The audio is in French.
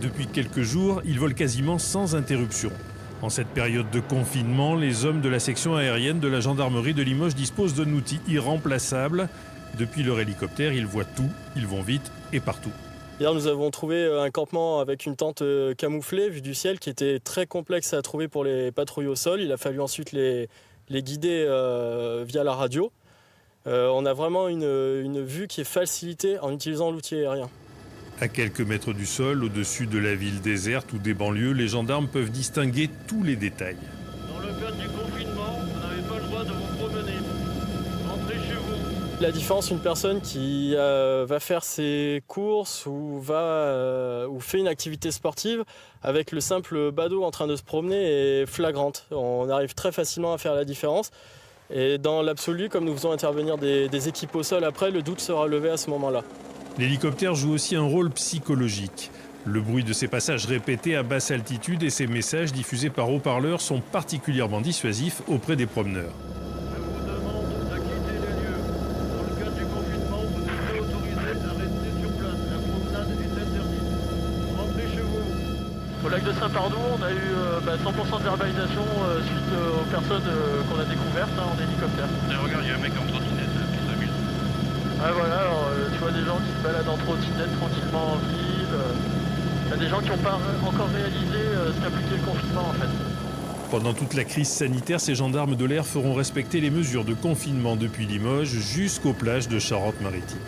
Depuis quelques jours, ils volent quasiment sans interruption. En cette période de confinement, les hommes de la section aérienne de la gendarmerie de Limoges disposent d'un outil irremplaçable. Depuis leur hélicoptère, ils voient tout, ils vont vite et partout. Hier, nous avons trouvé un campement avec une tente camouflée, vue du ciel, qui était très complexe à trouver pour les patrouilles au sol. Il a fallu ensuite les guider via la radio. On a vraiment une vue qui est facilitée en utilisant l'outil aérien. À quelques mètres du sol, au-dessus de la ville déserte ou des banlieues, les gendarmes peuvent distinguer tous les détails. Dans le cadre du confinement, vous n'avez pas le droit de vous promener. Rentrez chez vous. La différence, une personne qui va faire ses courses ou fait une activité sportive avec le simple badaud en train de se promener est flagrante. On arrive très facilement à faire la différence. Et dans l'absolu, comme nous faisons intervenir des équipes au sol après, le doute sera levé à ce moment-là. L'hélicoptère joue aussi un rôle psychologique. Le bruit de ses passages répétés à basse altitude et ses messages diffusés par haut-parleurs sont particulièrement dissuasifs auprès des promeneurs. Je vous demande de quitter les lieux. Dans le cadre du confinement, vous êtes autorisé à rester sur place. La promenade est interdite. Rentrez chez vous. Au lac de Saint-Pardoux, on a eu 100% de verbalisation suite aux personnes qu'on a découvertes en hélicoptère. Regarde, il y a un mec en trottinette qui s'amuse. Ouais, voilà, alors, tu vois des gens qui se baladent en trottinette tranquillement en ville. Il y a des gens qui n'ont pas encore réalisé ce qu'impliquait le confinement en fait. Pendant toute la crise sanitaire, ces gendarmes de l'air feront respecter les mesures de confinement depuis Limoges jusqu'aux plages de Charente-Maritime.